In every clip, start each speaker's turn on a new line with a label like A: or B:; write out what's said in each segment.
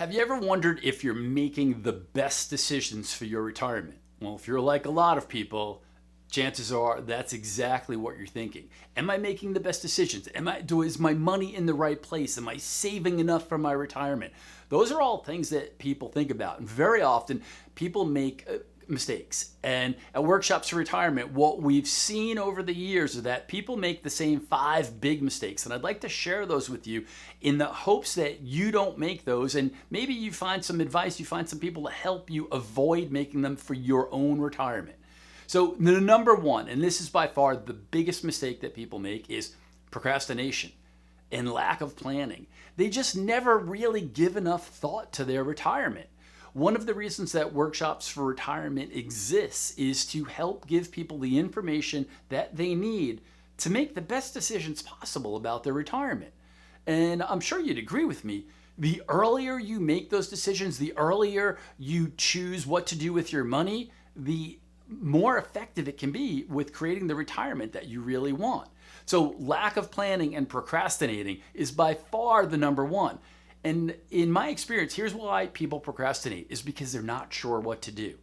A: Have you ever wondered if you're making the best decisions for your retirement? Well, if you're like a lot of people, chances are that's exactly what you're thinking. Am I making the best decisions? Is my money in the right place? Am I saving enough for my retirement? Those are all things that people think about. And very often people make mistakes. And at Workshops for Retirement, what we've seen over the years is that people make the same 5 big mistakes. And I'd like to share those with you in the hopes that you don't make those. And maybe you find some advice, you find some people to help you avoid making them for your own retirement. So the number one, and this is by far the biggest mistake that people make, is procrastination and lack of planning. They just never really give enough thought to their retirement. One of the reasons that Workshops for Retirement exists is to help give people the information that they need to make the best decisions possible about their retirement. And I'm sure you'd agree with me. The earlier you make those decisions, the earlier you choose what to do with your money, the more effective it can be with creating the retirement that you really want. So lack of planning and procrastinating is by far the number one. And in my experience, here's why people procrastinate, is because they're not sure what to do.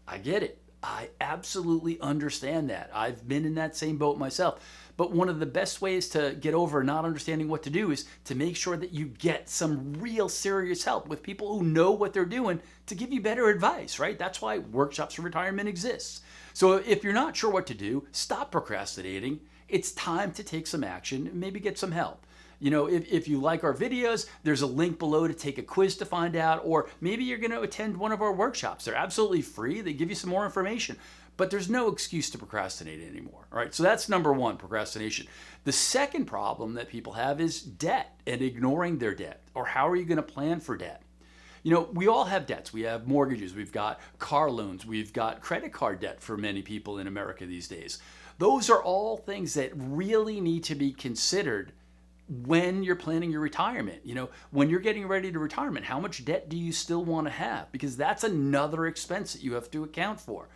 A: I get it. I absolutely understand that. I've been in that same boat myself. But one of the best ways to get over not understanding what to do is to make sure that you get some real serious help with people who know what they're doing to give you better advice, right? That's why Workshops for Retirement exists. So if you're not sure what to do, stop procrastinating. It's time to take some action and maybe get some help. You know, if you like our videos, there's a link below to take a quiz to find out, or maybe you're going to attend one of our workshops. They're absolutely free. They give you some more information, but there's no excuse to procrastinate anymore. All right, so that's number one, procrastination. The second problem that people have is debt and ignoring their debt, or how are you going to plan for debt? You know, we all have debts. We have mortgages, we've got car loans, we've got credit card debt for many people in America these days. Those are all things that really need to be considered when you're planning your retirement. You know, when you're getting ready to retirement, how much debt do you still want to have? Because that's another expense that you have to account for.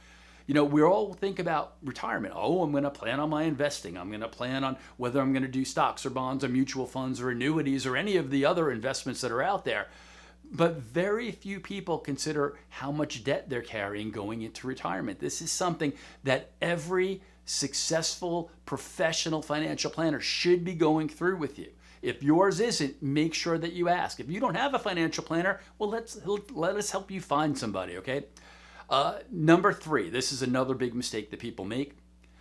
A: You know, we all think about retirement. Oh, I'm going to plan on my investing. I'm going to plan on whether I'm going to do stocks or bonds or mutual funds or annuities or any of the other investments that are out there. But very few people consider how much debt they're carrying going into retirement. This is something that every successful professional financial planner should be going through with you. If yours isn't, make sure that you ask. If you don't have a financial planner, well, let us help you find somebody, okay? Number 3, this is another big mistake that people make,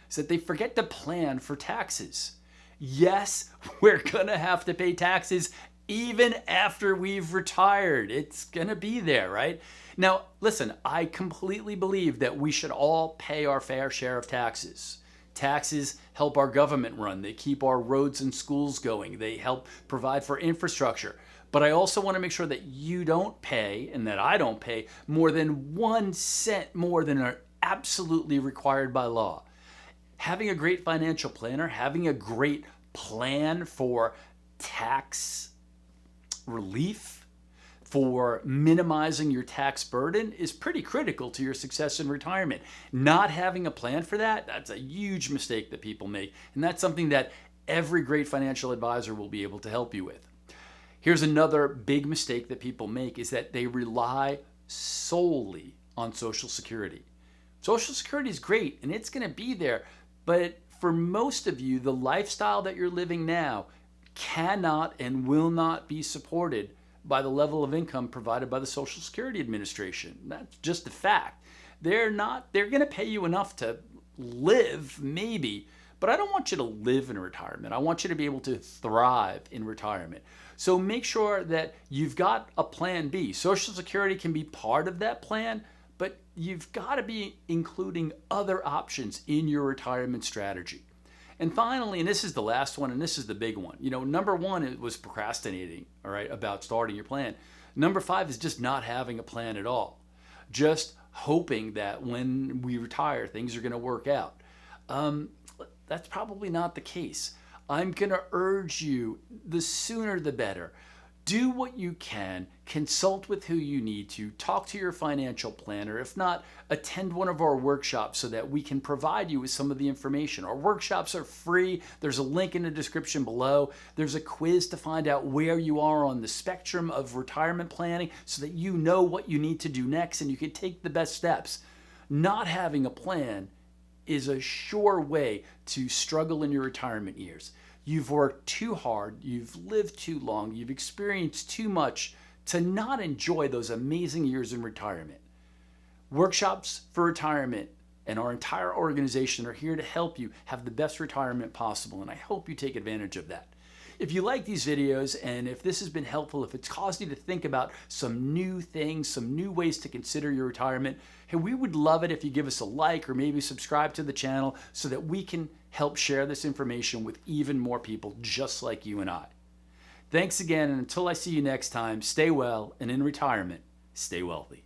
A: is that they forget to plan for taxes. Yes, we're gonna have to pay taxes even after we've retired. It's gonna be there, right? Now, listen, I completely believe that we should all pay our fair share of taxes. Taxes help our government run. They keep our roads and schools going. They help provide for infrastructure. But I also want to make sure that you don't pay, and that I don't pay, more than 1 cent more than are absolutely required by law. Having a great financial planner, having a great plan for tax relief, for minimizing your tax burden, is pretty critical to your success in retirement. Not having a plan for that, that's a huge mistake that people make. And that's something that every great financial advisor will be able to help you with. Here's another big mistake that people make, is that they rely solely on Social Security. Social Security is great and it's going to be there, but for most of you, the lifestyle that you're living now cannot and will not be supported by the level of income provided by the Social Security Administration. That's just a fact. They're going to pay you enough to live, maybe, but I don't want you to live in retirement. I want you to be able to thrive in retirement. So make sure that you've got a plan B. Social Security can be part of that plan, but you've got to be including other options in your retirement strategy. And finally, and this is the last one, and this is the big one. You know, number 1, it was procrastinating, all right, about starting your plan. Number 5 is just not having a plan at all. Just hoping that when we retire, things are going to work out. That's probably not the case. I'm going to urge you, the sooner the better. Do what you can, consult with who you need to, talk to your financial planner. If not, attend one of our workshops so that we can provide you with some of the information. Our workshops are free. There's a link in the description below. There's a quiz to find out where you are on the spectrum of retirement planning so that you know what you need to do next and you can take the best steps. Not having a plan is a sure way to struggle in your retirement years. You've worked too hard, you've lived too long, you've experienced too much to not enjoy those amazing years in retirement. Workshops for retirement and our entire organization are here to help you have the best retirement possible, and I hope you take advantage of that. If you like these videos and if this has been helpful, if it's caused you to think about some new things, some new ways to consider your retirement, hey, we would love it if you give us a like or maybe subscribe to the channel so that we can help share this information with even more people just like you and I. Thanks again, and until I see you next time, stay well, and in retirement, stay wealthy.